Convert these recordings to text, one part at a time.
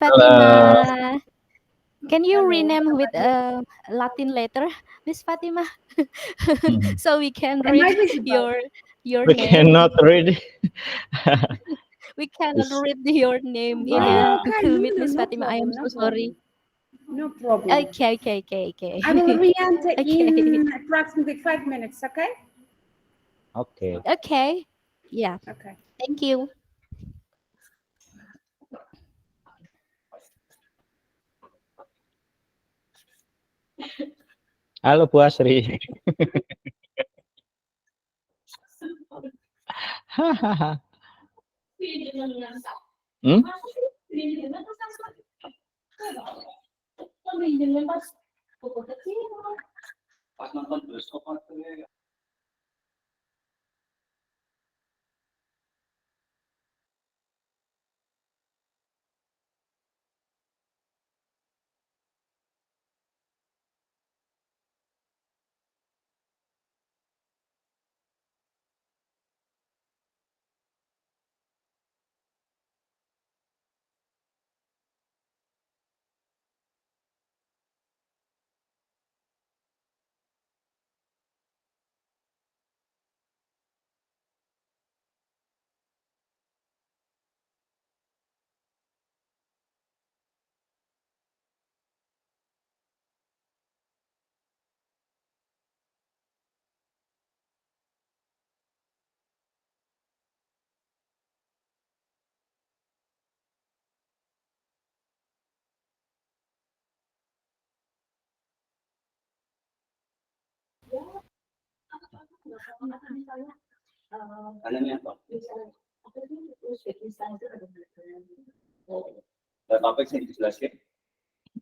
Fatima. Halo. Can you Hello, rename how with are you? a Latin letter, Miss Fatima, Mhm. so we can Am I read visible? your We name? cannot read. We cannot This, read your name in uh, Okay, Google no, Meet, no, Miss no Fatima. I am problem, so no sorry. problem. No problem. Okay, okay, okay, I will okay. re-enter Okay, in approximately 5 minutes, okay? okay. okay. Yeah, Okay. thank you. Halo Bu Asri. Hahaha. Hmm?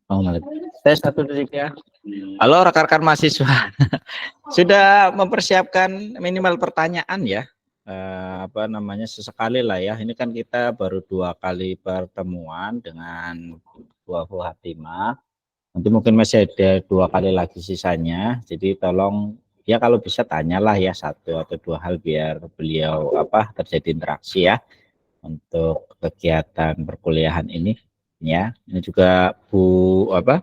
Oh, tes satu detik ya. Halo rekan-rekan mahasiswa. Sudah mempersiapkan minimal pertanyaan ya. Apa namanya sesekali lah ya. Ini kan kita baru 2 kali pertemuan dengan Bu Hatimah. Nanti mungkin masih ada 2 kali lagi sisanya. Jadi tolong ya kalau bisa tanyalah ya 1 atau 2 hal biar beliau apa terjadi interaksi ya untuk kegiatan perkuliahan ini ya. Ini juga Bu apa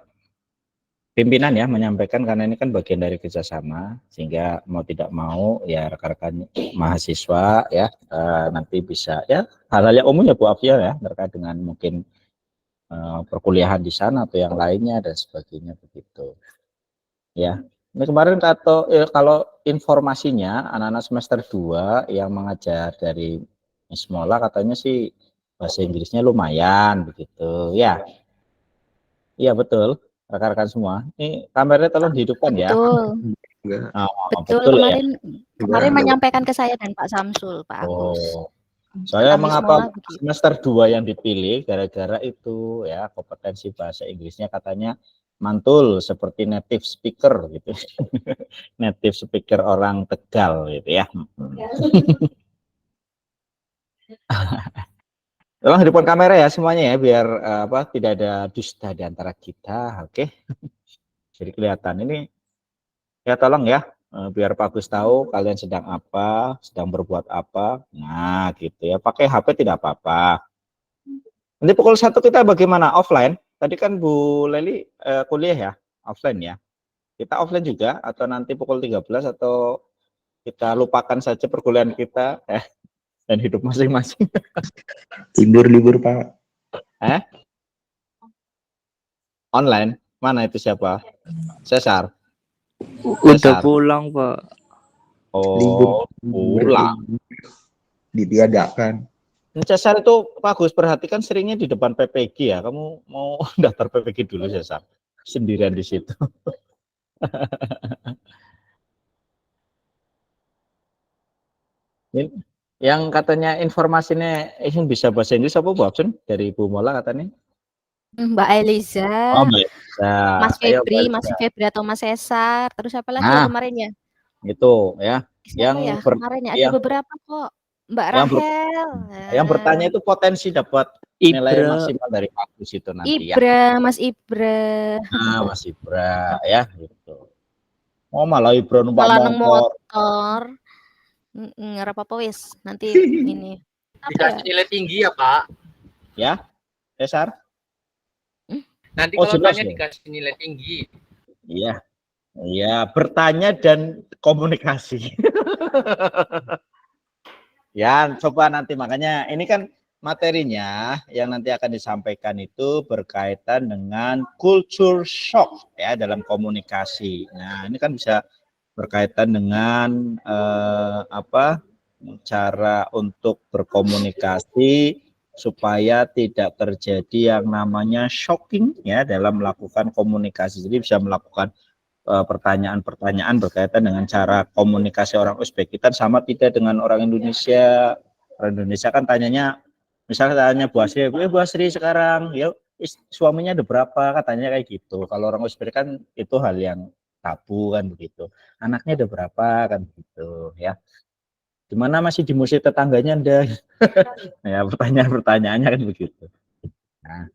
pimpinan ya menyampaikan karena ini kan bagian dari kerjasama sehingga mau tidak mau ya rekan-rekan mahasiswa ya nanti bisa ya hal-hal yang umum ya Bu Afia ya terkait dengan mungkin perkuliahan di sana atau yang lainnya dan sebagainya begitu ya. Ini kemarin kalau informasinya anak-anak semester 2 yang mengajar dari Miss Mola katanya sih bahasa Inggrisnya lumayan begitu ya. Iya betul, rekan-rekan semua. Ini kameranya tolong dihidupkan ya. Betul, Enggak, betul. Betul ya. Kemarin enggak. menyampaikan ke saya dan Pak Samsul, Pak Agus. Oh, Kata saya Miss Mola mengapa begitu. semester 2 yang dipilih gara-gara itu ya kompetensi bahasa Inggrisnya katanya mantul seperti native speaker gitu. Native speaker orang Tegal gitu ya. Tolong hidupkan kamera ya semuanya ya biar apa tidak ada dusta di antara kita, oke? Jadi kelihatan ini ya tolong ya biar Pak Agus tahu kalian sedang apa, sedang berbuat apa. Nah, gitu ya. Pakai HP tidak apa-apa. Nanti pukul 1 kita bagaimana? Offline? Tadi kan Bu Leli kuliah ya, offline ya. Kita offline juga atau nanti pukul 13 atau kita lupakan saja perkuliahan kita dan hidup masing-masing. Libur Pak. Online? Mana itu siapa? Cesar. Udah Cesar. pulang, Pak. Oh, pulang. Ditiadakan. Cesar itu bagus, perhatikan seringnya di depan PPG ya. Kamu mau daftar PPG dulu Cesar. Sendirian di situ. Yang katanya informasinya bisa bahasa Inggris apa Bu Absen? Dari Bu Mola katanya. Mbak Eliza, Oh, bisa. Mas Ayo, Febri, Mbak Mas Eliza. Febri atau Mas Cesar. Terus apa lagi ya Nah, kemarin ya? itu ya. Siapa ya kemarin ya? Ada beberapa kok. Mbak yang Rahel. yang bertanya itu potensi dapat nilai Ibra. maksimal dari Agus itu nanti ya. Ibra, Mas Ibra. Nah, Mas Ibra ya gitu. Oh, malah Ibra numpak Malah nang motor. motor. Ora apa-apa wis. Nanti ini. Apa ya? Dikasih nilai tinggi ya, Pak. Ya, Cesar. Nanti Oh, kalau jelas tanya ya. dikasih nilai tinggi. Iya. Iya, bertanya dan komunikasi. Ya, coba nanti, makanya ini kan materinya yang nanti akan disampaikan itu berkaitan dengan culture shock ya dalam komunikasi. Nah, ini kan bisa berkaitan dengan cara untuk berkomunikasi supaya tidak terjadi yang namanya shocking ya dalam melakukan komunikasi. Jadi bisa melakukan pertanyaan-pertanyaan berkaitan dengan cara komunikasi orang Uzbekistan sama tidak dengan orang Indonesia. Orang Indonesia kan tanyanya, misalnya tanya Bu Asri, Bu Asri sekarang, ya suaminya ada berapa, katanya kayak gitu. Kalau orang Uzbek kan itu hal yang tabu kan begitu. Anaknya ada berapa kan gitu ya. Gimana masih di musik tetangganya ada? Ya pertanyaan-pertanyaannya kan begitu. Nah,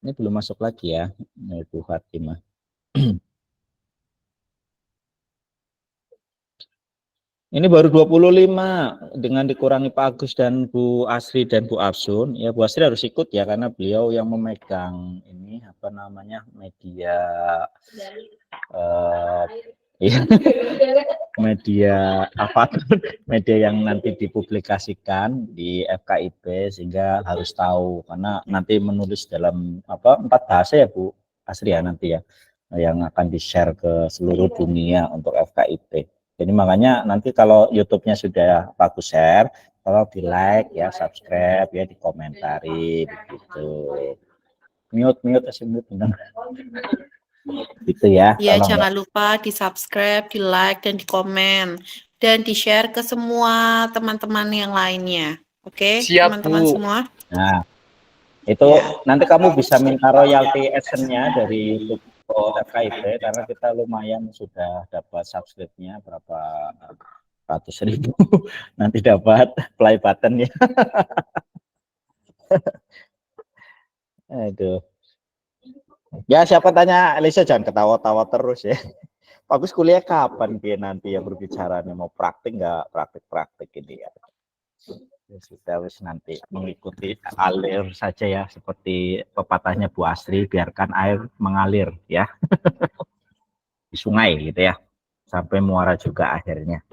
ini belum masuk lagi ya, Bu Fatimah. Ini baru 25 dengan dikurangi Pak Agus dan Bu Asri dan Bu Afsun. Ya Bu Asri harus ikut ya karena beliau yang memegang ini apa namanya media ya, media apa media yang nanti dipublikasikan di FKIP sehingga harus tahu karena nanti menulis dalam 4 bahasa ya Bu Asri ya nanti ya yang akan di-share ke seluruh dunia untuk FKIP. Jadi makanya nanti kalau YouTube-nya sudah bagus share, kalau di like ya, subscribe ya, dikomentari begitu. Mute kasih mute gitu ya. Ya, Tolong jangan ya. lupa di subscribe, di like, dan di komen. Dan di share ke semua teman-teman yang lainnya. Oke, Siap, teman-teman Bu. semua? Nah, itu nanti kamu bisa minta royalti adsense-nya dari YouTube FKIP karena kita lumayan sudah dapat subscribe-nya berapa ratus ribu. Nanti dapat play button ya. Aduh. Ya siapa tanya Elisa jangan ketawa-tawa terus ya. Bagus kuliah kapan dia nanti ya berbicara nih mau praktik nggak praktik ini ya. Ya sudah wis nanti mengikuti alir saja ya seperti pepatahnya Bu Asri biarkan air mengalir ya di sungai gitu ya sampai muara juga akhirnya.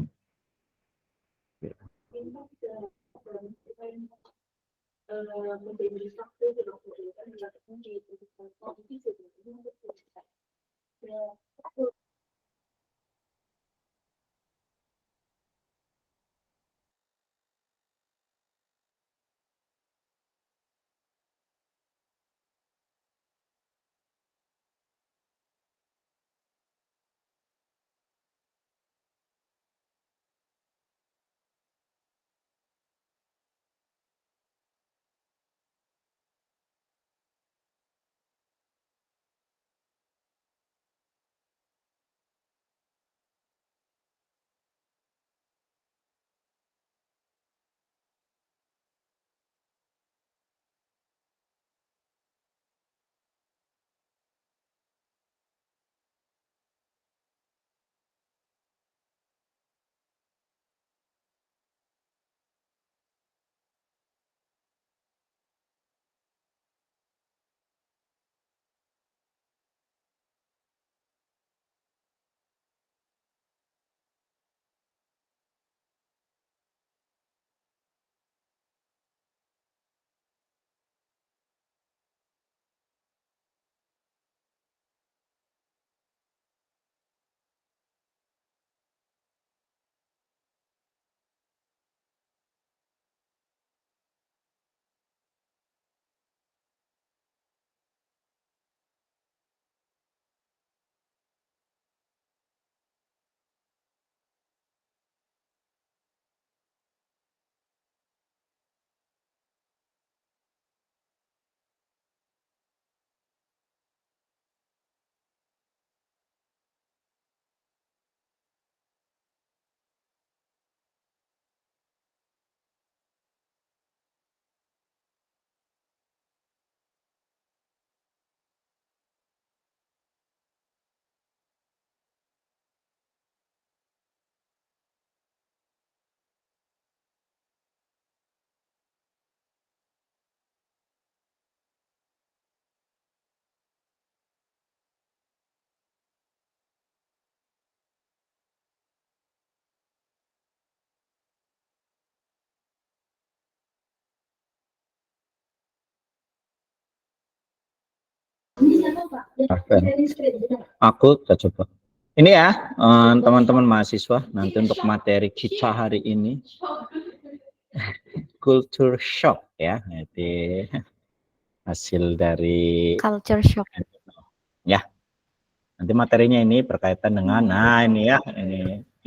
Aku coba. Ini ya, teman-teman mahasiswa, nanti untuk materi kita hari ini culture shock ya, jadi hasil dari Culture shock. ya. Nanti materinya ini berkaitan dengan, nah ini ya,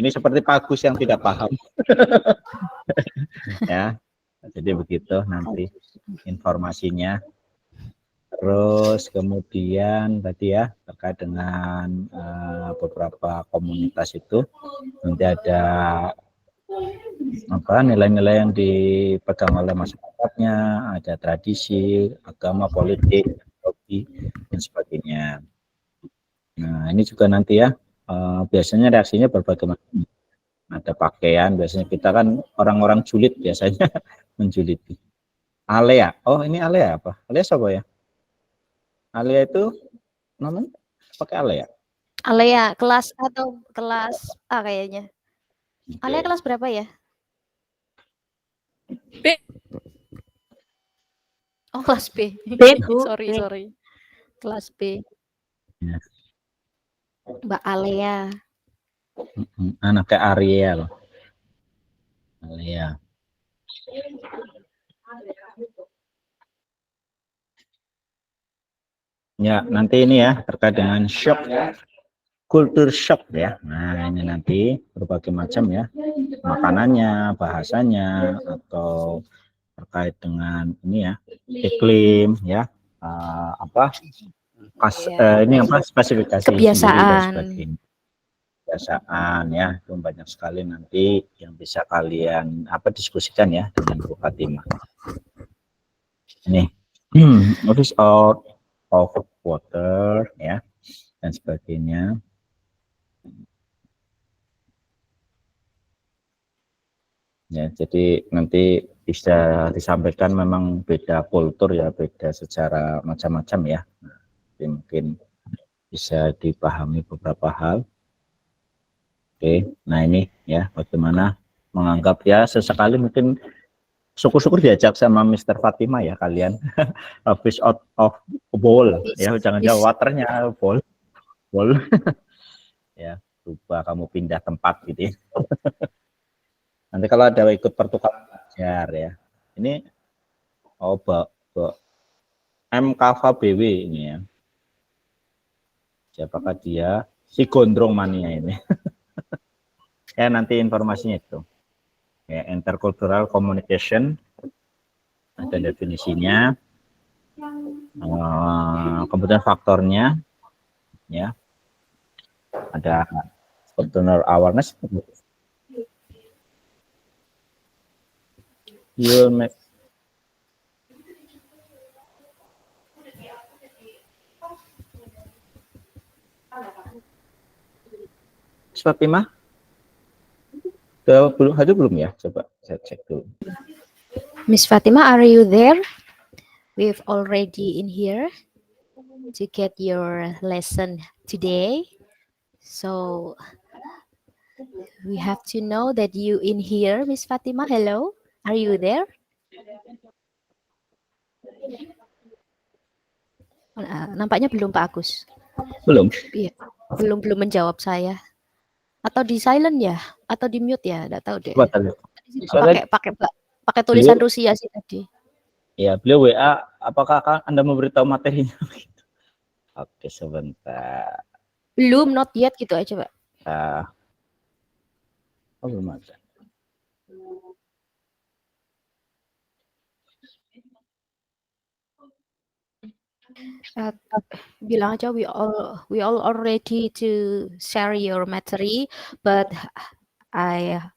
ini seperti Pak Agus yang tidak paham. Ya, jadi begitu nanti informasinya. Terus kemudian tadi ya terkait dengan beberapa komunitas itu nanti ada apa nilai-nilai yang dipegang oleh masyarakatnya, ada tradisi, agama, politik, hobi dan sebagainya. Nah ini juga nanti ya biasanya reaksinya berbagai macam. Ada pakaian, biasanya kita kan orang-orang julid biasanya menjuliti. Alea, oh ini Alea apa? Alea siapa ya? Alea itu namanya pakai Alea. Alea kelas atau kelas A kayaknya. Alea kelas berapa ya? B. Oh kelas B. B, Bu. sorry. Kelas B. Ya. Mbak Alea. Anaknya Ariel. Alea. Ya, nanti ini ya terkait dengan shock, kultur shock ya. Nah, ini nanti berbagai macam ya, makanannya, bahasanya, atau terkait dengan ini ya, iklim ya, ini apa spesifikasi Kebiasaan. Kebiasaan ya, itu banyak sekali nanti yang bisa kalian diskusikan ya dengan Bu Fatimah. Ini, what is out of water ya dan sebagainya. Ya, jadi nanti bisa disampaikan memang beda kultur ya, beda secara macam-macam ya. Jadi mungkin bisa dipahami beberapa hal. Oke, nah ini ya bagaimana menganggap ya sesekali mungkin syukur-syukur diajak sama Mr. Fatimah ya kalian fish out of bowl ya, jangan jauh waternya bowl ya, lupa kamu pindah tempat gitu ya. Nanti kalau ada ikut pertukaran belajar ya, ini MKVBW ini ya, siapakah dia, si gondrong mania ini. Ya nanti informasinya itu ya, intercultural communication ada definisinya, kemudian faktornya ya, ada cultural awareness, you'll make Fatimah belum ya, coba saya cek dulu. Miss Fatima, are you there? We've already in here to get your lesson today. So we have to know that you in here, Miss Fatima. Hello, are you there? Nampaknya belum Pak Agus. Belum. Iya, belum menjawab saya. Atau di silent ya? Atau di mute ya? Nggak tahu deh. Pakai tulisan Rusia sih tadi. Ya, beliau WA, apakah Anda memberitahu materinya? Oke, sebentar. Belum, not yet gitu aja, Pak. Belum ada. Bilang aja we all ready to share your material, but saya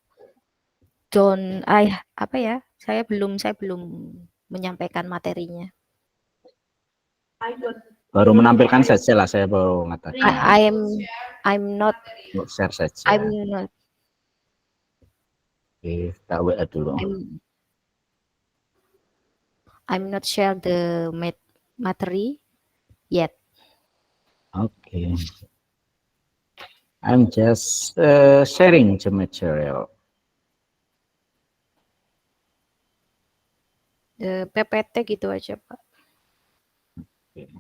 belum menyampaikan materinya. Baru menampilkan saja lah, saya baru mengatakan. I'm not share saja. I'm not. Oke, kita WA dulu. I'm not share the material yet. Okay. I'm just sharing the material. The PPT gitu aja, Pak. Okay.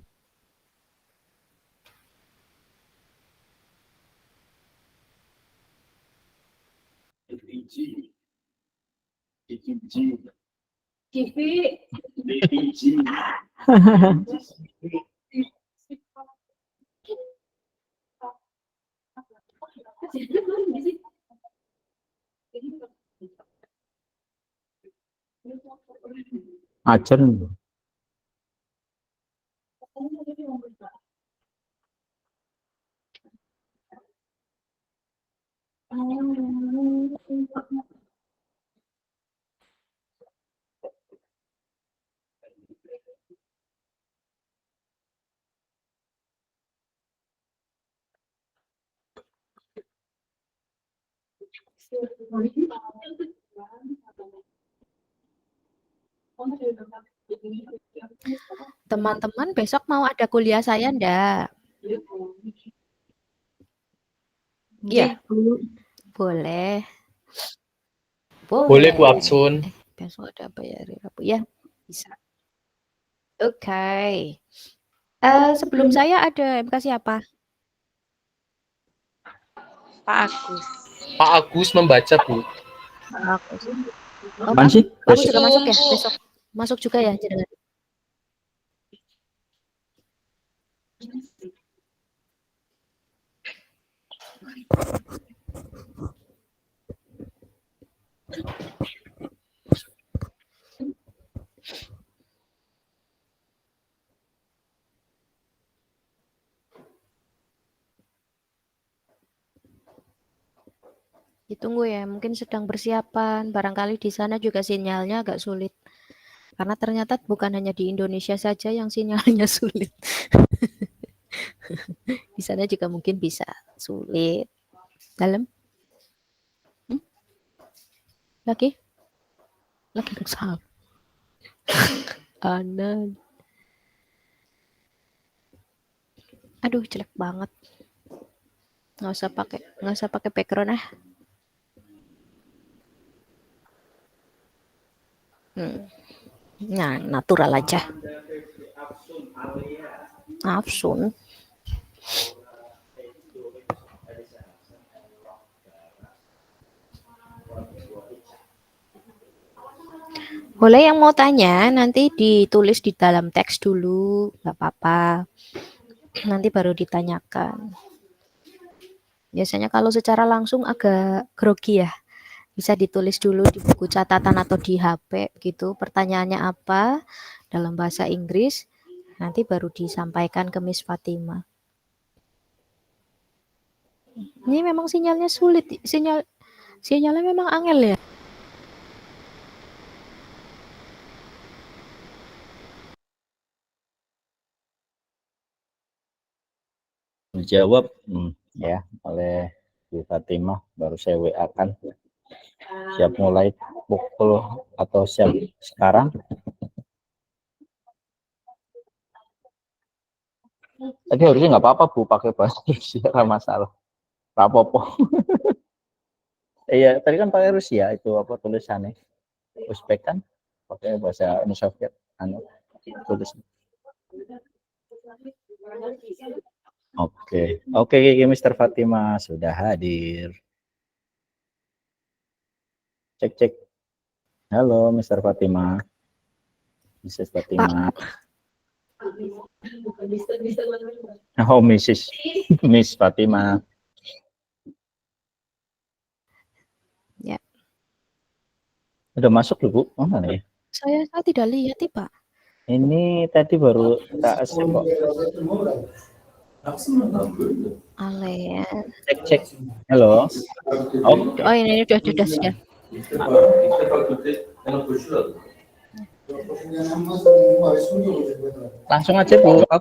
Ajar. Teman-teman besok mau ada kuliah saya ndak? Iya, boleh. Boleh Bu Aksun. Besok ada apa ya hari Rabu ya? Bisa. Oke. Sebelum saya ada MK siapa? Pak Agus. Pak Agus membaca Bu. Aku. Apaan sih? Kamu juga masuk ya besok? Masuk juga ya jenengan? Ditunggu ya, mungkin sedang persiapan. Barangkali di sana juga sinyalnya agak sulit. Karena ternyata bukan hanya di Indonesia saja yang sinyalnya sulit. Di sana juga mungkin bisa sulit. Dalam? Lagi? Lagi kesal. Anan. Aduh, jelek banget. Nggak usah pakai background ah. Nah, natural aja. Afsun. Boleh yang mau tanya, nanti ditulis di dalam teks dulu, nggak apa-apa. Nanti baru ditanyakan. Biasanya kalau secara langsung agak grogi ya. Bisa ditulis dulu di buku catatan atau di HP gitu. Pertanyaannya apa dalam bahasa Inggris. Nanti baru disampaikan ke Miss Fatima. Ini memang sinyalnya sulit. Sinyalnya memang angel ya. Dijawab ya oleh Bu Fatimah, baru saya WA kan. Siap mulai pukul atau siap sekarang? Tadi harusnya nggak apa-apa Bu pakai bahasa Rusia, nggak masalah. Nggak apa-apa. Iya, tadi kan pakai Rusia itu apa tulisannya? Uzbek kan pakai bahasa Uni Soviet. Tulis. Oke, Mr. Fatima sudah hadir. Cek. Halo, Mr. Fatima. Mrs. Fatima. Oh, Miss Fatima. Ya. Udah masuk loh, Bu. Oh, mana ya? Saya tidak lihat nih, Pak. Ini tadi baru tak asli kok. Alea. Cek. Halo. Oh, ini sudah. Langsung aja Bu. Hello,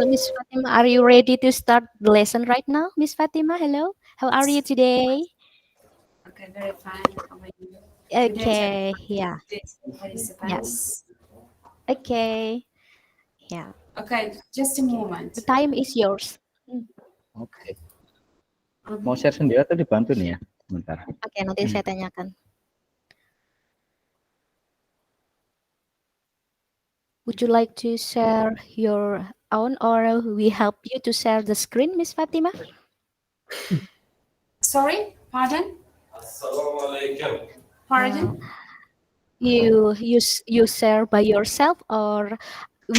Miss Fatima. Are you ready to start the lesson right now, Miss Fatima? Hello. How are you today? Okay, very fine. How are you? Okay. Yeah. Yes. Okay. Yeah. Okay, just a moment. The time is yours. Oke. Mau share sendiri atau dibantu nih ya? Bentar. Oke, nanti saya tanyakan. Would you like to share your own, or we help you to share the screen, Miss Fatima? Sorry, pardon? Pardon? You share by yourself, or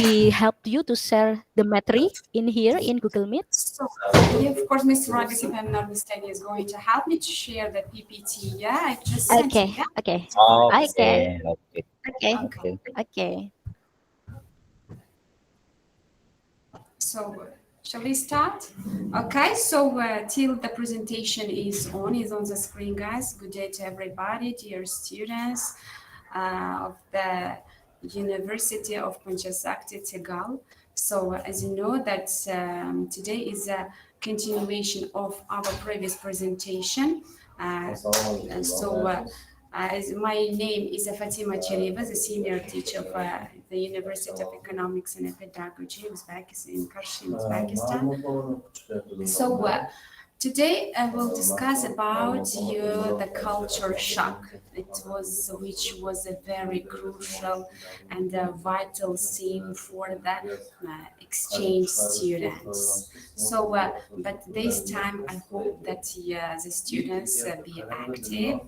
we help you to share the material in here in Google Meet? So, yeah, of course, Mr. Ragas, if I'm not mistaken, is going to help me to share the PPT. Yeah, I just sent Okay, it. Yeah? okay, Oke, oke. okay, Oke. okay. So, shall we start? Okay, so till the presentation is on the screen, guys. Good day to everybody, dear students of the University of Panchasakti Tegal. So, as you know, that today is a continuation of our previous presentation. As my name is Fatima Cheriva, the senior teacher of the University of Economics and Pedagogy in Kashmir, Uzbekistan. So today I will discuss about the culture shock. Which was a very crucial and a vital theme for the exchange students. So, but this time I hope that the students be active.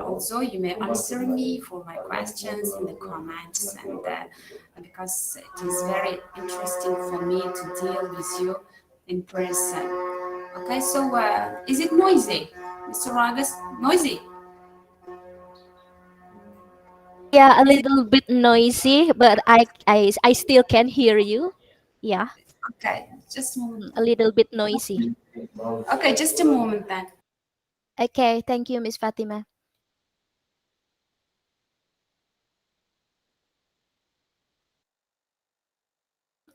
Also, you may answer me for my questions in the comments, and because it is very interesting for me to deal with you in person. Okay, so is it noisy, Mr. Ragas? Noisy? Yeah, a little bit noisy, but I still can hear you. Yeah, Okay, just a moment. a little bit noisy. Okay, just a moment then. Okay, thank you, Miss Fatima.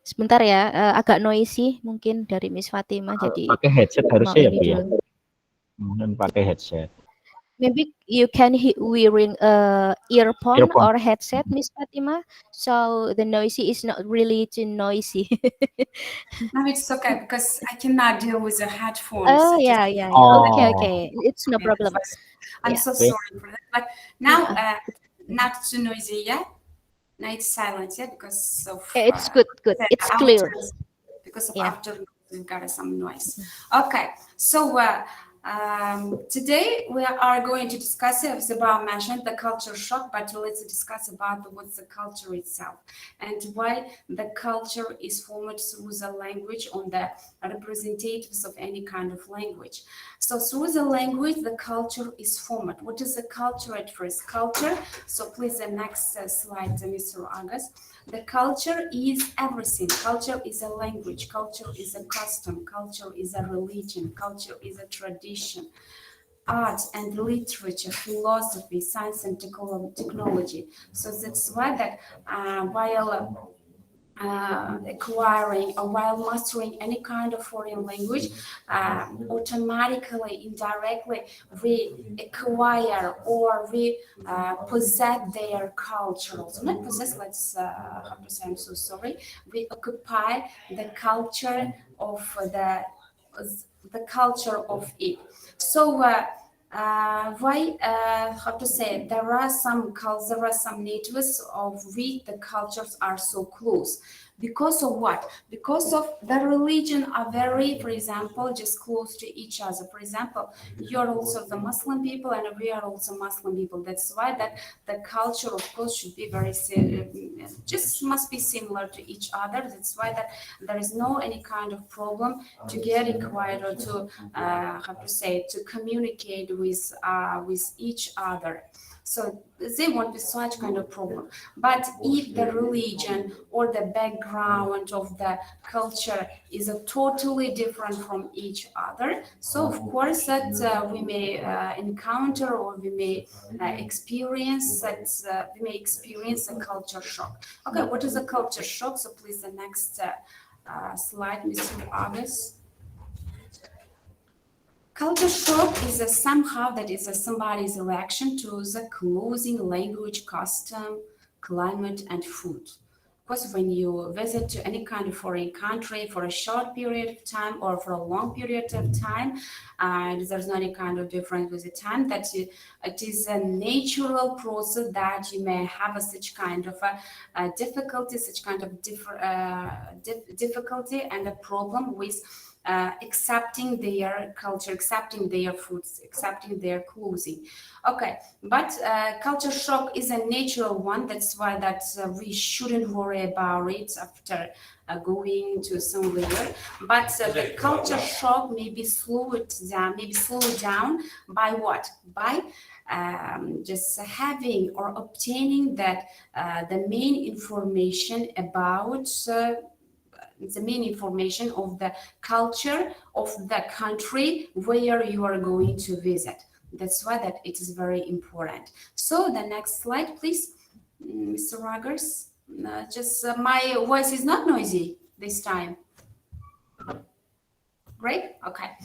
Sebentar ya, agak noisy mungkin dari Miss Fatima, jadi Pakai headset mau harusnya ya, ini Pak ya? dulu. Mungkin pakai headset. Maybe you can wearing a earphone Earphone. or headset, Miss Fatima, so the noisy is not really too noisy. No, it's okay because I cannot deal with the headphones. Oh It is- yeah, yeah, yeah. Oh. Okay, it's no problem. I'm Yeah. so Okay. sorry for that. But now, not too noisy, yeah? Now it's silent, yeah, because of It's good, the it's clear. because of Yeah. after we've got some noise. Okay, so today we are going to discuss, as Sabah mentioned, the culture shock, but let's discuss about what's the culture itself and why the culture is formed through the language on the representatives of any kind of language. So through the language, the culture is formed. What is the culture at first? Culture, so please the next slide, Mr. Agas. The culture is everything. Culture is a language. Culture is a custom. Culture is a religion. Culture is a tradition. Art and literature, philosophy, science and technology. So that's why that while acquiring or while mastering any kind of foreign language, automatically, indirectly, we acquire or we possess their culture. Also, not possess, how to say, I'm so sorry. We occupy the culture of the culture of it. So why how to say, there are some natives of which the cultures are so close. Because of what? Because of the religion are very, for example, just close to each other. For example, you're also the Muslim people and we are also Muslim people. That's why that the culture, of course, should be very just must be similar to each other. That's why that there is no any kind of problem to get acquired or to how to say, to communicate with each other. So they won't be such kind of problem. But if the religion or the background of the culture is totally different from each other, so of course that we may encounter or we may experience that we may experience a culture shock. Okay, what is a culture shock? So please the next slide, Mr. August. Culture shock is somehow that is somebody's reaction to the clothing, language, custom, climate, and food. course, when you visit to any kind of foreign country for a short period of time or for a long period of time, there's not any kind of difference with the time that it is a natural process that you may have such kind of a difficulty, such kind of difficulty and a problem with accepting their culture, accepting their foods, accepting their clothing. Okay, but culture shock is a natural one. That's why we shouldn't worry about it after going to somewhere. But the culture shock may be slowed down by what? By just having or obtaining that the main information about the main information of the culture of the country where you are going to visit. That's why that it is very important. So the next slide, please, Mr. Rogers. My voice is not noisy this time. Great. Okay.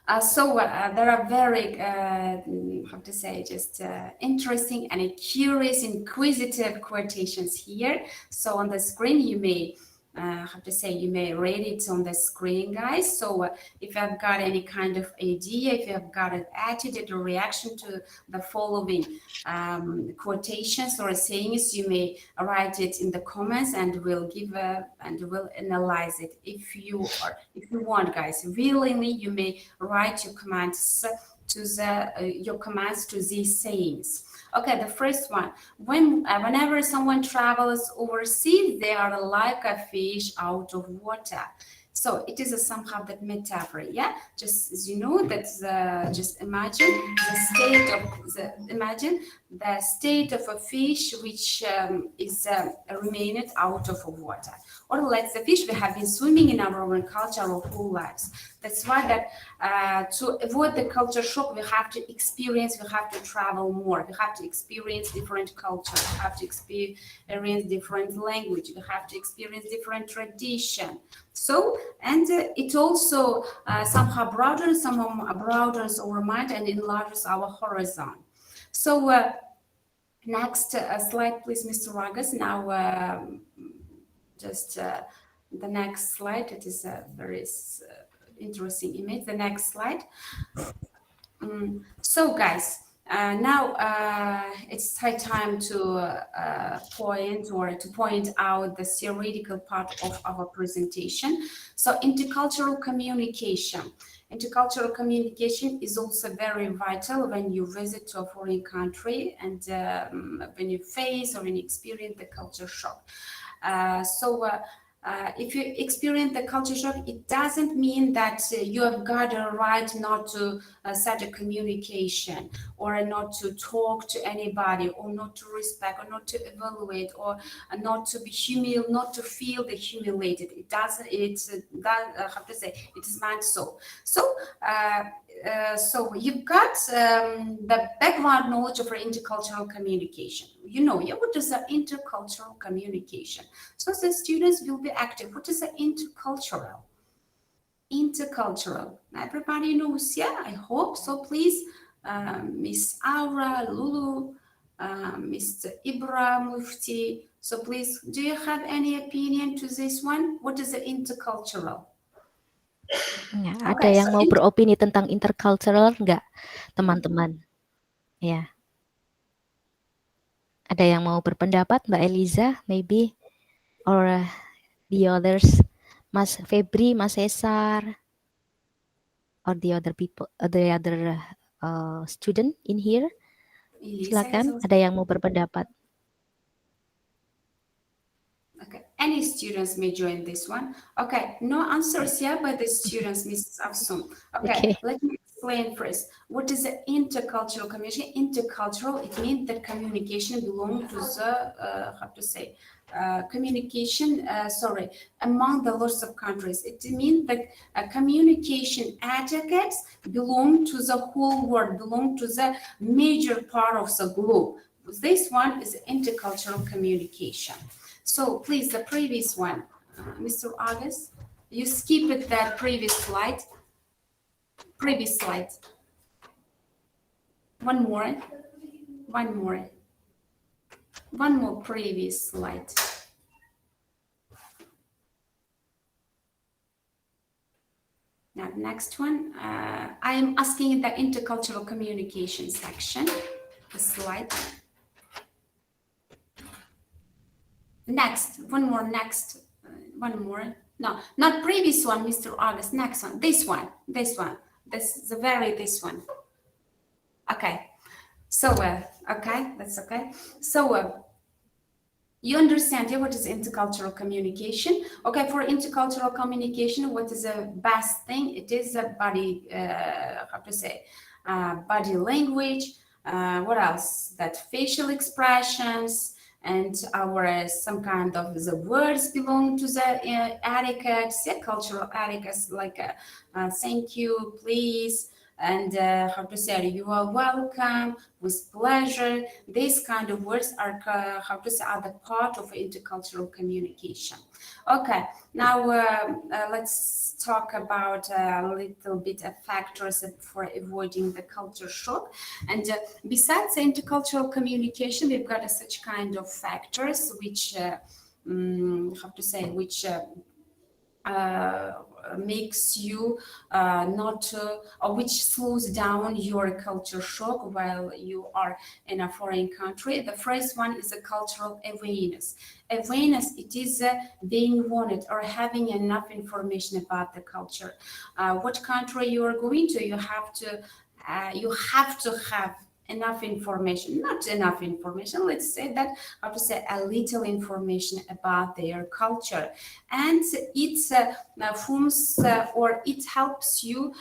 There are very, how to say, just interesting and curious, inquisitive quotations here. So on the screen, you may you may read it on the screen, guys. So if you have got any kind of idea, if you have got an attitude or reaction to the following quotations or sayings, you may write it in the comments, and we'll we'll analyze it. If you want, guys, willingly, you may write your comments to these sayings. Okay, the first one. Whenever someone travels overseas, they are like a fish out of water. So it is somehow that metaphor, yeah. Just as you know, that's just imagine the state of a fish which is remained out of water. Or like the fish we have been swimming in our own culture our whole lives. That's why that to avoid the culture shock, we have to travel more. We have to experience different cultures. We have to experience different language. We have to experience different tradition. So, and it also somehow broadens our mind and enlarges our horizon. So, next slide, please, Mr. Ragas. Now, just the next slide. It is a very interesting image. The next slide. So, guys, now it's high time to point out the theoretical part of our presentation. So, intercultural communication. Intercultural communication is also very vital when you visit to a foreign country and when you face or when you experience the culture shock. If you experience the culture shock, it doesn't mean that you have got a right not to start a communication or not to talk to anybody or not to respect or not to evaluate or not to be not to feel the humiliated. It doesn't. How to say? It is meant so. So you've got the background knowledge of intercultural communication. You know, what is the intercultural communication? So the students will be active. What is the intercultural? Intercultural. Everybody knows, yeah? I hope so. Please, Miss Aura, Lulu, Mr. Ibra, Mufti. So please, do you have any opinion to this one? What is the intercultural? Ya, ada yang mau beropini tentang intercultural nggak, teman-teman? Ya. Ada yang mau berpendapat, Mbak Eliza, maybe, or the others, Mas Febri, Mas Cesar, or the other people, the other student in here? Silakan, ada yang mau berpendapat? Okay, any students may join this one. Okay, no answers yet by the students, Mrs. Afsun. Okay, let me explain first. What is the intercultural communication? Intercultural, it means that communication belongs to the, how to say, communication, among the lots of countries. It means that communication etiquettes belong to the whole world, belong to the major part of the globe. This one is intercultural communication. So please, the previous one, Mr. August, you skipped that previous slide. Previous slide. One more previous slide. next one. I am asking in the intercultural communication section. The slide. Next, one more. No, not previous one, Mr. August. Next one. This one. This one. Okay. So, okay, that's okay. So, you understand what is intercultural communication? Okay, for intercultural communication, what is the best thing? It is a body, body language. What else? That facial expressions and our some kind of the words belong to the etiquettes, cultural etiquettes like thank you, please, and you are welcome, with pleasure. These kind of words are are the part of intercultural communication. Okay, now let's talk about a little bit of factors for avoiding the culture shock. And besides intercultural communication, we've got such kind of factors which makes you or which slows down your culture shock while you are in a foreign country. The first one is a cultural awareness. Awareness, it is being wanted or having enough information about the culture. What country you are going to, you have to have enough information, not enough information, let's say that, a little information about their culture. And it forms or it helps you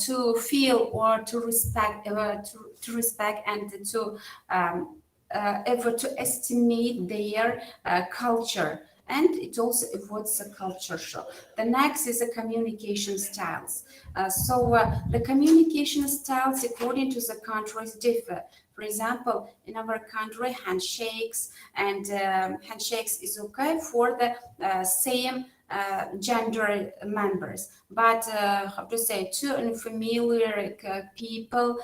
to feel or to respect, to respect and to estimate their culture. And it also avoids a culture shock. The next is the communication styles. The communication styles according to the countries differ. For example, in our country, handshakes is okay for the same gender members, but two unfamiliar people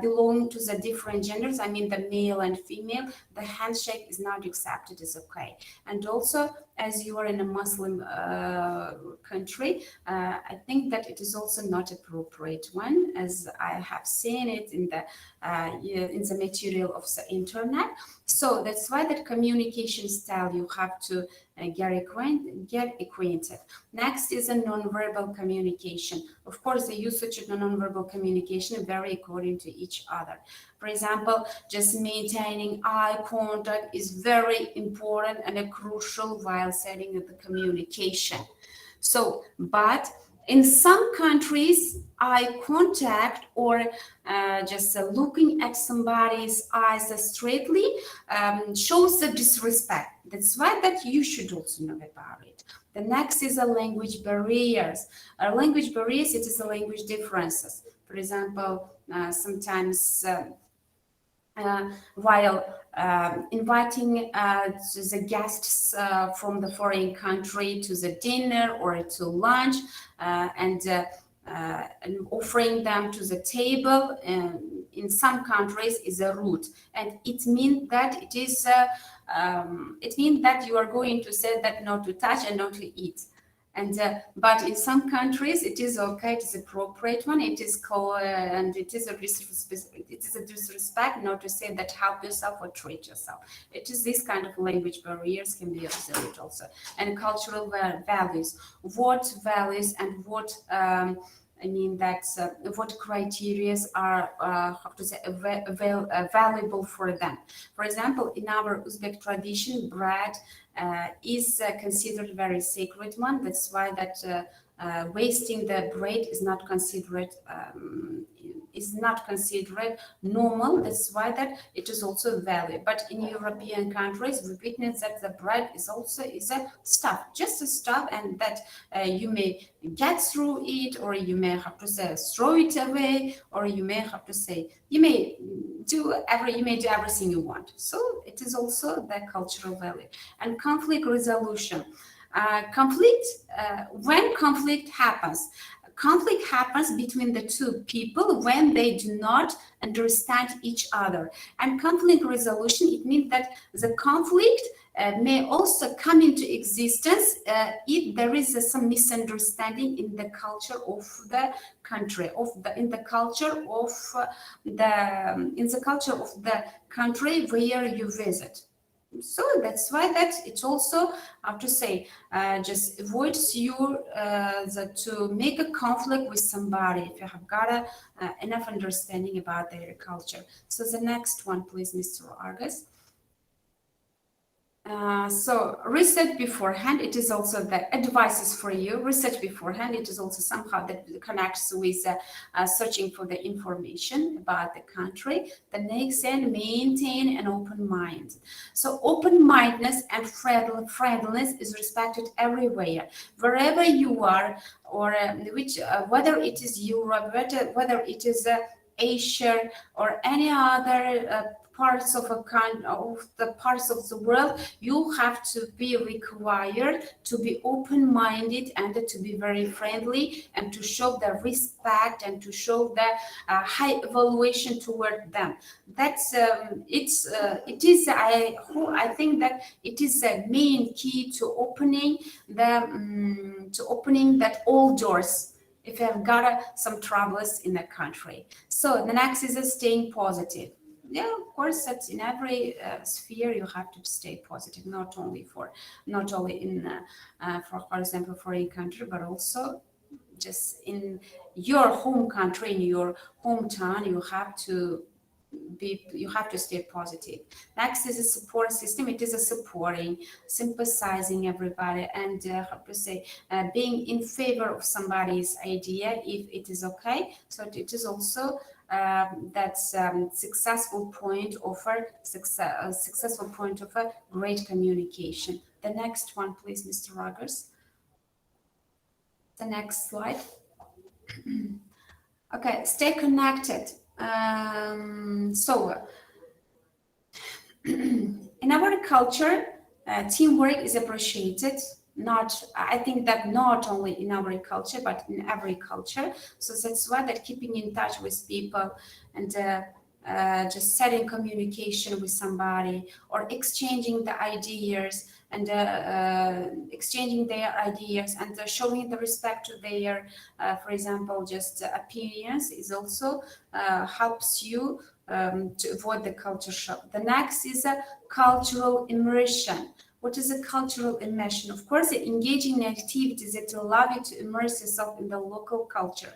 belong to the different genders, I mean the male and female, the handshake is not accepted as okay. And also, as you are in a Muslim country, I think that it is also not appropriate one, as I have seen it in the material of the internet. So that's why that communication style you have to get acquainted. Next is a non-verbal communication. Of course, the usage of non-verbal communication vary according to each other. For example, just maintaining eye contact is very important and crucial while setting up the communication. So, but in some countries, eye contact or just looking at somebody's eyes straightly shows the disrespect. That's why that you should also know about it. The next is a language barriers. Language barriers, it is a language differences. For example, sometimes while inviting the guests from the foreign country to the dinner or to lunch and offering them to the table in some countries is a rude, and it means that it is it means that you are going to say that not to touch and not to eat. And but in some countries it is okay, it is appropriate one, it is called and it is a disrespect not to say that help yourself or treat yourself. It is this kind of language barriers can be observed also. And cultural values, what values and what what criteria are valuable for them. For example, in our Uzbek tradition, bread is considered very sacred one. That's why that wasting the bread is not considered normal. That's why that it is also valued. But in European countries, we witness that the bread is also a stuff, just a stuff, and that you may get through it, or you may have to say throw it away, or you may have to say you may do everything you want. So it is also the cultural value. And conflict resolution. When conflict happens between the two people when they do not understand each other. And conflict resolution, it means that the conflict may also come into existence if there is some misunderstanding in the culture of the country, in the culture of the country where you visit. So that's why that it also, I have to say, just avoids you to make a conflict with somebody if you have got enough understanding about their culture. So the next one, please, Mr. Argus. So research beforehand, it is also the advices for you. Research beforehand, it is also somehow that connects with searching for the information about the country. The next and maintain an open mind. So open-mindedness and friendliness is respected everywhere, wherever you are, or whether it is Europe, whether it is Asia or any other parts of the parts of the world, you have to be required to be open-minded and to be very friendly and to show the respect and to show the high evaluation toward them. That's I think that it is the main key to opening that all doors if you have got some troubles in the country. So the next is staying positive. Yeah, of course, that's in every sphere you have to stay positive, not only in, for example, foreign country, but also just in your home country, in your hometown, you have to stay positive. Next is a support system. It is a supporting, sympathizing everybody, and how to say, being in favor of somebody's idea if it is okay. So it is also that's successful point of a great communication. The next one, please, Mr. Rogers. The next slide. Okay, stay connected. So in our culture, teamwork is appreciated. I think that not only in our culture, but in every culture. So that's why that keeping in touch with people and just setting communication with somebody or exchanging the ideas and exchanging their ideas and showing the respect to their, for example, just opinions is also helps you to avoid the culture shock. The next is a cultural immersion. What is a cultural immersion? Of course, engaging in activities that allow you to immerse yourself in the local culture.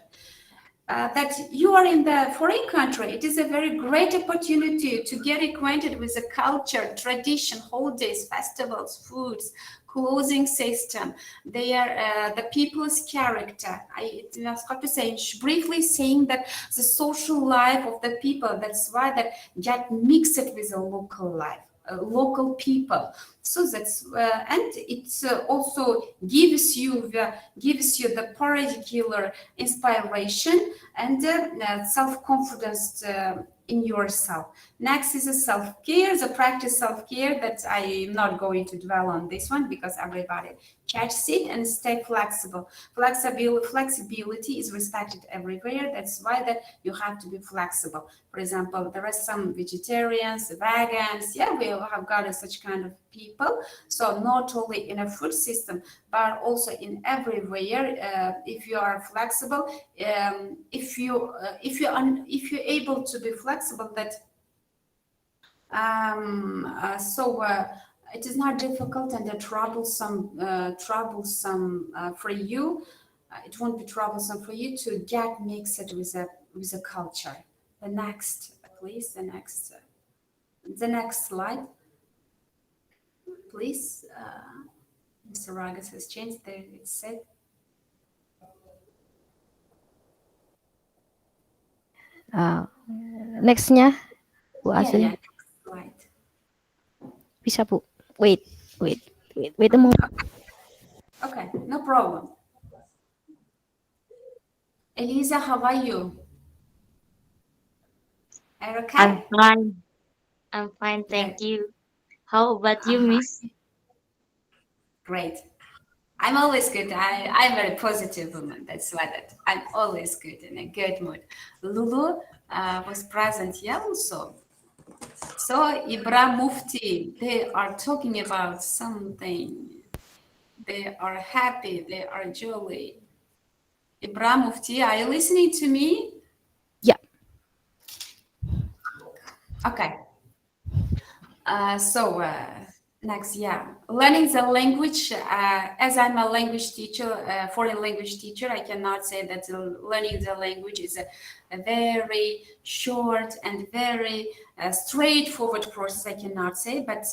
That you are in the foreign country, it is a very great opportunity to get acquainted with the culture, tradition, holidays, festivals, foods, clothing system, the people's character. I have to say, briefly saying that the social life of the people, that's why that get mixed with the local life. Local people, so that's and it also gives you the particular inspiration and self-confidence in yourself. Next is a self-care, the practice self-care that I am not going to dwell on this one because everybody catches it, and stay flexible. Flexibility is respected everywhere. That's why that you have to be flexible. For example, there are some vegetarians, vegans. Yeah, we have got such kind of people. So not only in a food system, but also in everywhere. If you are flexible, if you're able to be flexible, that it is not difficult and troublesome for you. It won't be troublesome for you to get mixed with a culture. The next, please. The next slide, please. Mr. Ragas has changed. There it said. Nextnya, Bu Asun. Yeah, next slide. Bisa, Bu. Wait a moment. Okay, no problem. Elisa, how are you? Are you okay? I'm fine. I'm fine, thank you. How about you, Miss? Great. I'm always good. I'm a very positive woman. That's why that I'm always good in a good mood. Lulu was present here also. So Ibra Mufti, they are talking about something. They are happy. They are jolly. Ibra Mufti, are you listening to me? Yeah. Okay. Next, yeah, learning the language. As I'm a language teacher, foreign language teacher, I cannot say that learning the language is a very short and very straightforward process. I cannot say, but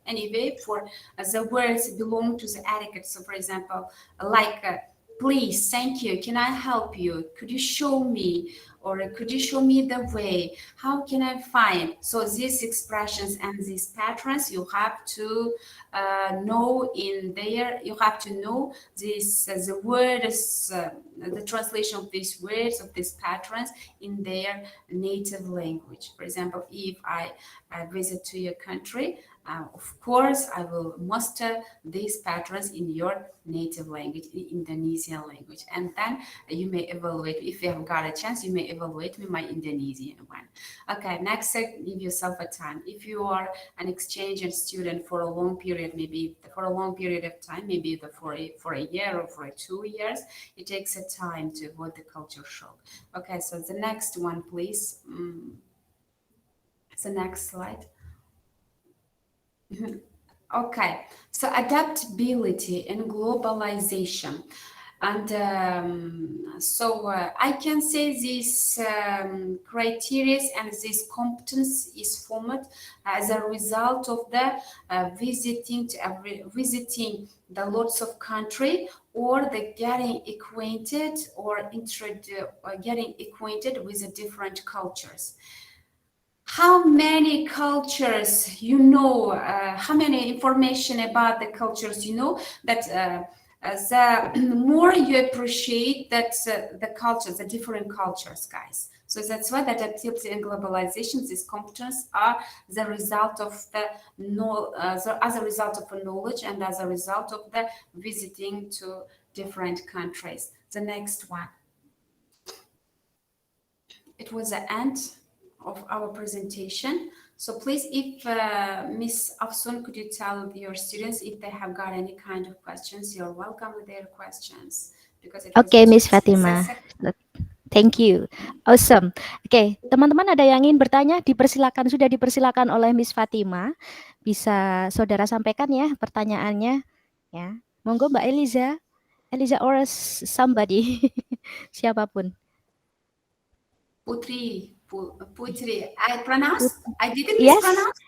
anyway, for the words belong to the etiquette. So, for example, like please, thank you, can I help you? Could you show me? Or could you show me the way? How can I find? So these expressions and these patterns, you have to know in there. You have to know this the words, the translation of these words of these patterns in their native language. For example, if I visit to your country, of course, I will master these patterns in your native language, in Indonesian language, and then you may evaluate. If you have got a chance, you may evaluate with my Indonesian one. Okay, next, give yourself a time. If you are an exchange student for a long period, maybe for a long period of time, maybe for a year or for 2 years, it takes a time to avoid the culture shock. Okay, so the next one, please. The next slide. Okay, so adaptability and globalization. And I can say this criteria and this competence is formed as a result of the visiting the lots of country, or the getting acquainted getting acquainted with the different cultures. How many cultures you know, how many information about the cultures you know, that the more you appreciate that the cultures, the different cultures, guys. So that's why that adaptability and globalization, these competence are the result of as a result of a knowledge and as a result of the visiting to different countries. The next one. It was the end of our presentation. So please, if Miss Afsun, could you tell your students if they have got any kind of questions? You're welcome with their questions. Because it Okay, was Miss Fatima. Thank you. Awesome. Oke, teman-teman ada yang ingin bertanya? Sudah dipersilakan oleh Miss Fatima. Bisa saudara sampaikan ya pertanyaannya. Ya, monggo Mbak Eliza or somebody, siapapun. Putri. I didn't Yes. mispronounce?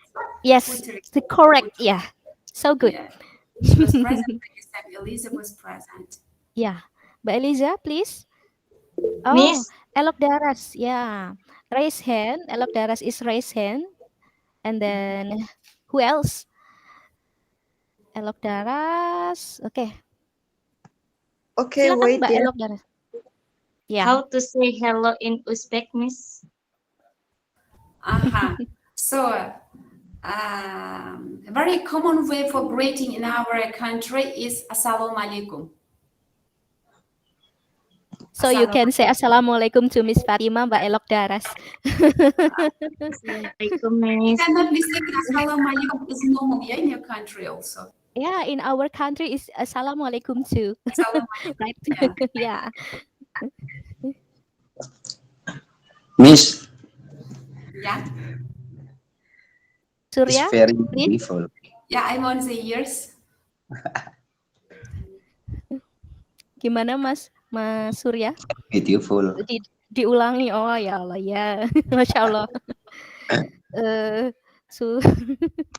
Yes, Putri. correct. Putri. Yeah, so good. Yeah. She was present. Eliza was present. Yeah, Mbak Eliza, please. Oh, Miss? Elok Daras. Yeah, raise hand. Elok Daras is raise hand. And then who else? Elok Daras. Okay. Okay, Silakan wait, Mbak yeah. Elok Daras. Yeah. How to say hello in Uzbek, Miss? So, a very common way for greeting in our country is Assalamualaikum. So you can say Assalamualaikum to Miss Fatima, Mbak Elok Daras. Assalamualaikum, You Miss. cannot mistake Assalamualaikum is normal in your country also. Yeah, in our country is Assalamualaikum too. Assalamualaikum. Right? Yeah. Miss, Yeah. Surya, it's very please. beautiful. Yeah, I'm on the ears. Gimana Mas Surya? Beautiful. Diulangi. Oh ya Allah ya. Masya Allah.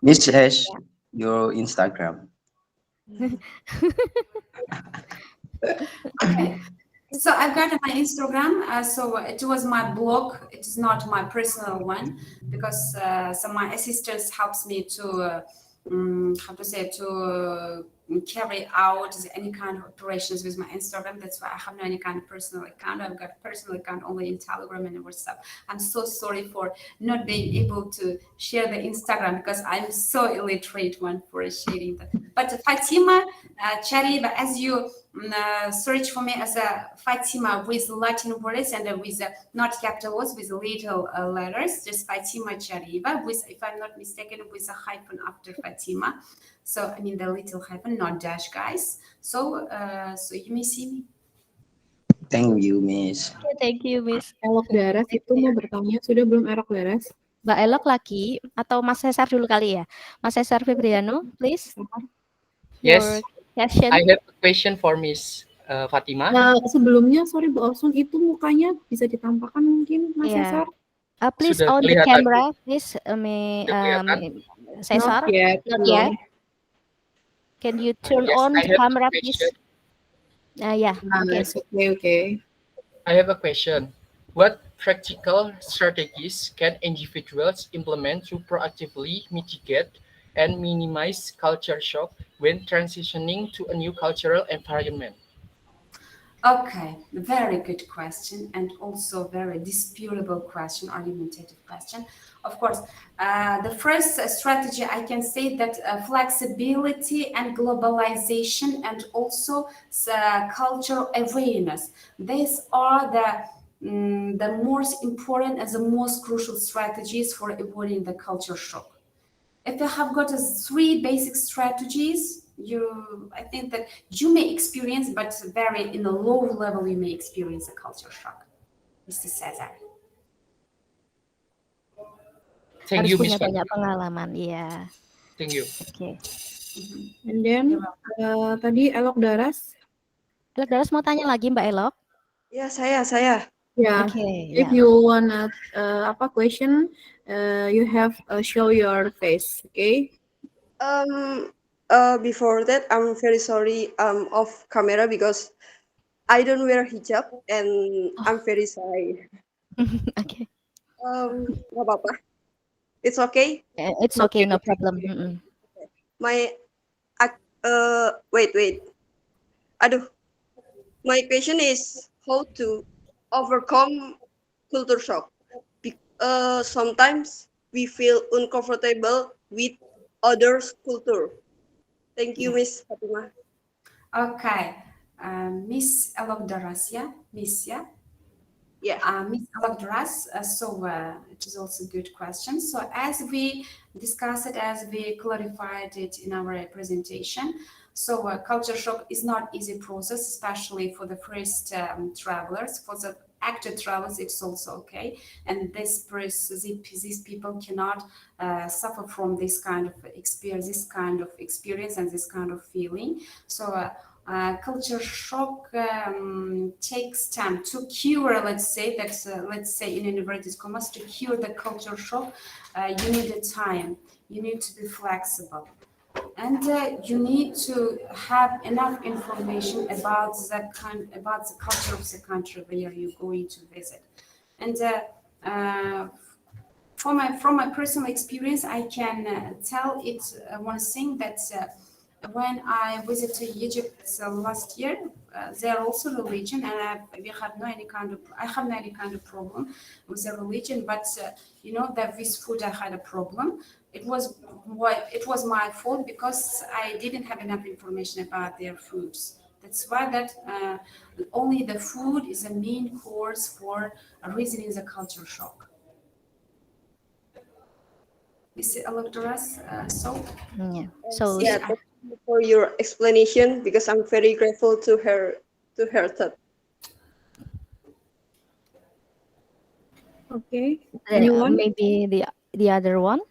Miss Ash, your Instagram. Okay. So I've got my Instagram. So it was my blog. It is not my personal one, because so my assistants helps me to carry out any kind of operations with my Instagram. That's why I have no any kind of personal account. I've got a personal account only in Telegram and WhatsApp. I'm so sorry for not being able to share the Instagram, because I'm so illiterate one for sharing the But Fatima Chariva, as you search for me as a Fatima with Latin words and with not capitals, with little letters, just Fatima Chariva, with, if I'm not mistaken, with a hyphen after Fatima. So I mean the little hyphen, not dash, guys. So so you may see me. Thank you, Miss. Okay, thank you, Miss. Elok Daras itu mau bertanya, sudah belum Elok Daras? Mbak Elok lagi atau Mas Cesar dulu kali ya? Mas Cesar Febriano, please. Yes, Question. I have a question for Miss Fatima. Nah, sebelumnya, sorry Bu Osun, itu mukanya bisa ditampakkan mungkin, Mas Yeah. Cesar? Please Sudah on the kelihatan. camera, please, kelihatan? Cesar. Not yet. Not belum. yet. Can you turn Yes, on I the have a camera, please? question. Yeah. Okay. Okay. I have a question. What practical strategies can individuals implement to proactively mitigate and minimize culture shock when transitioning to a new cultural environment? Okay, very good question, and also very disputable question, argumentative question. Of course, the first strategy I can say that flexibility and globalization and also cultural awareness. These are the most important and the most crucial strategies for avoiding the culture shock. If you have got three basic strategies, I think that you may experience, but very in a low level, you may experience a culture shock. Mr. Cesar. Thank Harus you, punya Miss banyak Fatima. pengalaman, iya. Thank you. Oke. And then, tadi Elok Daras? Elok Daras mau tanya lagi, Mbak Elok? Ya, saya. Yeah. Okay, If you wanna question, you have show your face, okay? Before that, I'm very sorry off camera because I don't wear hijab and I'm very shy. Okay. Nggak apa-apa. It's okay. It's okay, no problem. My wait. Aduh. My question is how to overcome culture shock. Sometimes we feel uncomfortable with others' culture. Thank you, Miss Fatima. Okay, Miss Elok Daras, yeah? Miss, yeah? Yeah. Miss Elok Daras, it is also a good question. So as we discussed it, as we clarified it in our presentation, so culture shock is not easy process, especially for the first travelers. For the active travelers, it's also okay. And these people cannot suffer from this kind of experience and this kind of feeling. So culture shock takes time to cure. Let's say in inverted commas, to cure the culture shock, you need a time. You need to be flexible. And you need to have enough information about the culture of the country where you're going to visit. And from my personal experience, I can tell it one thing that when I visited Egypt last year, they are also religion, and I have no any kind of problem with the religion. But that with food I had a problem. It was my fault because I didn't have enough information about their foods. That's why only the food is a main cause for reasoning the culture shock. Miss Elok Daras, Yeah. So Yeah, thank you for your explanation because I'm very grateful to her thought. Okay. Anyone? maybe the other one.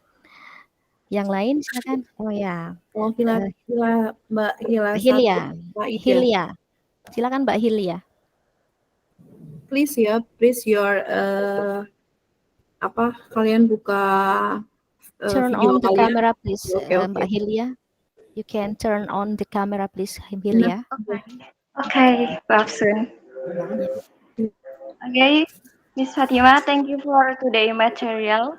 Yang lain silakan. Oh ya. Oh, Mbak Hilya. Mbak Ida. Hilya. Silakan Mbak Hilya. Please your kalian buka Turn video on the kalian. camera please, Okay. Mbak Hilya. You can turn on the camera please, Hilya. Okay, Babsun. Okay, Miss Fatima, thank you for today material.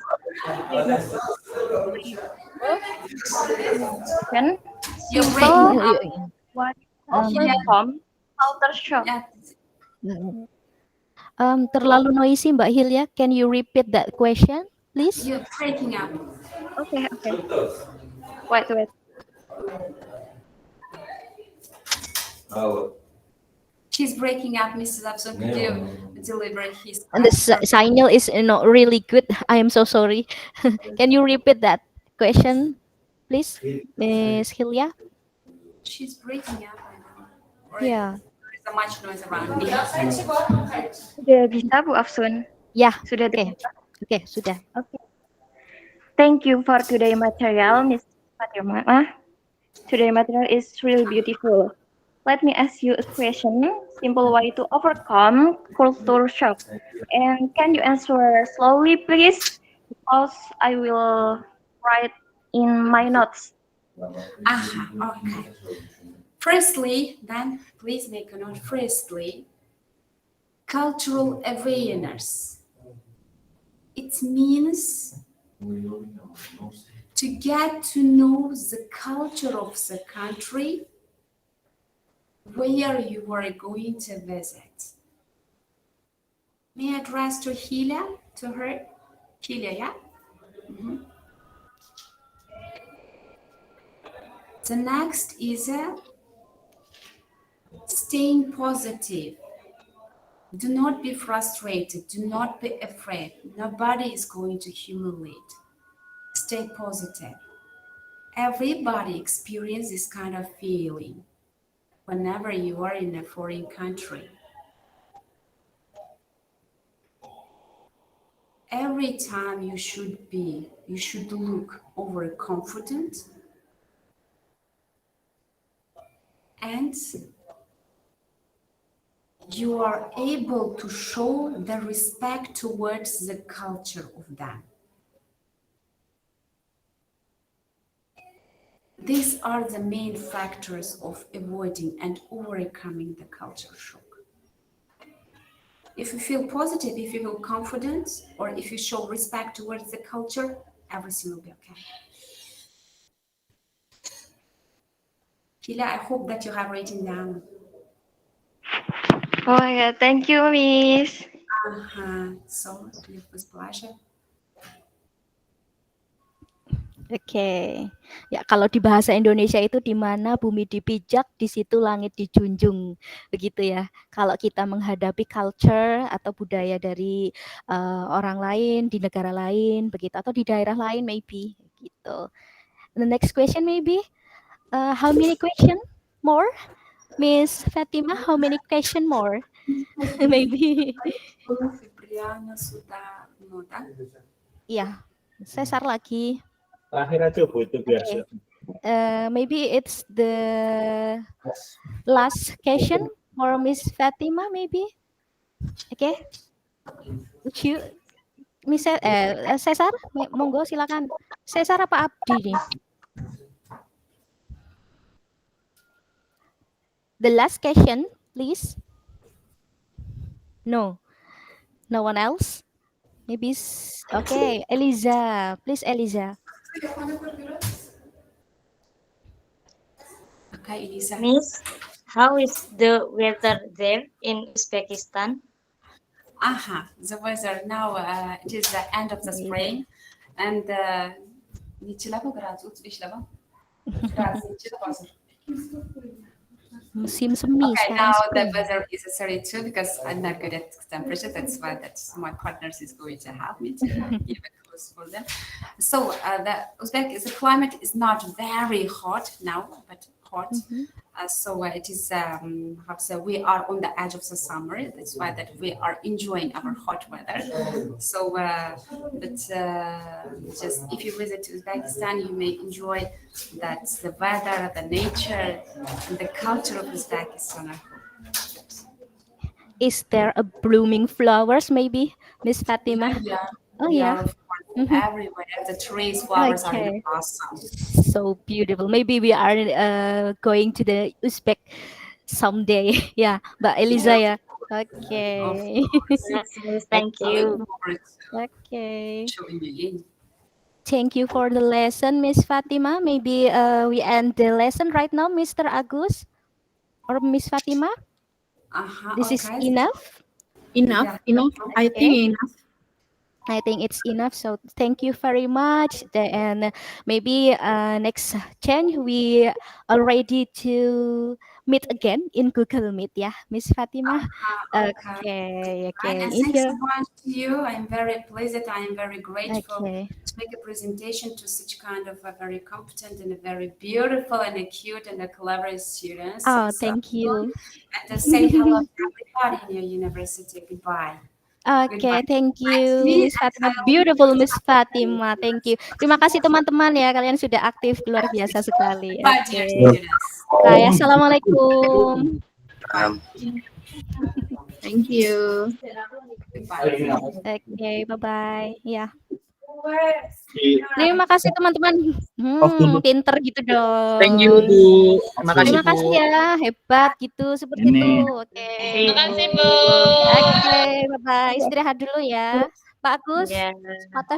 What overcome culture shock? Terlalu noisy Mbak Hilya. Can you repeat that question, please? You're breaking up. Okay. Wait. She's breaking up, Mrs. Afson. Could you deliver his And the question? signal is not really good. I am so sorry. Can you repeat that question, please, Miss Hilya? She's breaking up. I know. Or Yeah. there is so much noise around me. Sudah bisa Bu Afsun? Yeah. Sudah Okay. bisa? Okay, sudah. Okay. Thank you for today material, Miss Fatima. Today material is really beautiful. Let me ask you a question. Simple way to overcome culture shock. And can you answer slowly, please? Because I will write in my notes. Okay. Firstly, then please make a note. Firstly, cultural awareness. It means to get to know the culture of the country where you are going to visit. May I address to Hilya, to her? Hilya, yeah? The next is staying positive. Do not be frustrated. Do not be afraid. Nobody is going to humiliate. Stay positive. Everybody experiences this kind of feeling whenever you are in a foreign country. Every time you should look overconfident and you are able to show the respect towards the culture of them. These are the main factors of avoiding and overcoming the culture shock. If you feel positive, if you feel confident, or if you show respect towards the culture, everything will be okay. Hila, I hope that you have written down. Oh yeah, thank you, Miss. So, it was pleasure. Oke, ya kalau di bahasa Indonesia itu di mana bumi dipijak, di situ langit dijunjung, begitu ya. Kalau kita menghadapi culture atau budaya dari orang lain di negara lain, begitu, atau di daerah lain, maybe, gitu. The next question maybe, how many question more, Miss Fatima? How many question more? Maybe. Fibriana sudah nota. Iya, Cesar lagi. Terakhir aja Bu itu biasa. Maybe it's the last question for Miss Fatima, maybe. Okay. Would you, Miss Cesar, monggo silakan. Cesar apa Abdi nih? The last question, please. No, no one else. Maybe okay. Eliza, please, Eliza. Okay, Elisa. Miss, how is the weather there in Uzbekistan? The weather now, it is the end of the spring, and Musim semi okay, sekarang now spring. the weather is 32 because I'm not good at temperature. That's why my partners is going to help me to give it close for them. So the climate is not very hot now, but hot. So it is we are on the edge of the summer. That's why that we are enjoying our hot weather. So just if you visit Uzbekistan, you may enjoy that the weather, the nature, and the culture of Uzbekistan. Is there a blooming flowers, maybe, Miss Fatima? Yeah. Oh yeah. Everywhere the trees, flowers are in blossom. So beautiful. Maybe we are going to the Uzbek someday. Yeah, but Eliza, yeah. Okay. Yes, thank you. Okay. Thank you for the lesson, Miss Fatima. Maybe we end the lesson right now, Mr. Agus or Miss Fatima. This is enough. Enough. I think enough. I think it's enough. So thank you very much. And maybe next change we already to meet again in Google Meet ya, Miss Fatima. Okay. Okay, Right, and In thanks here. so much to you. I'm very pleased. I am very grateful Okay. to make a presentation to such kind of a very competent and a very beautiful and a cute and a clever students. Oh, So, thank you. and to say hello to everybody in your university. Goodbye. Oke, Goodbye. thank Nice you, meet Miss and Fatima. I hope Beautiful, you Miss Fatima. Thank you. Terima kasih teman-teman ya, kalian sudah aktif, luar biasa sekali. Goodbye, dear Oke. students. Bye. Assalamualaikum. Thank you. Goodbye. Oke, bye-bye. Ya. Terima kasih teman-teman. Pinter gitu dong. Thank you Bu. Terima kasih Terima Bu. kasih ya, hebat gitu, seperti Ini. itu. Oke. Terima kasih Bu. Oke, bye-bye. Istirahat dulu ya. Pak Agus, Ya. mata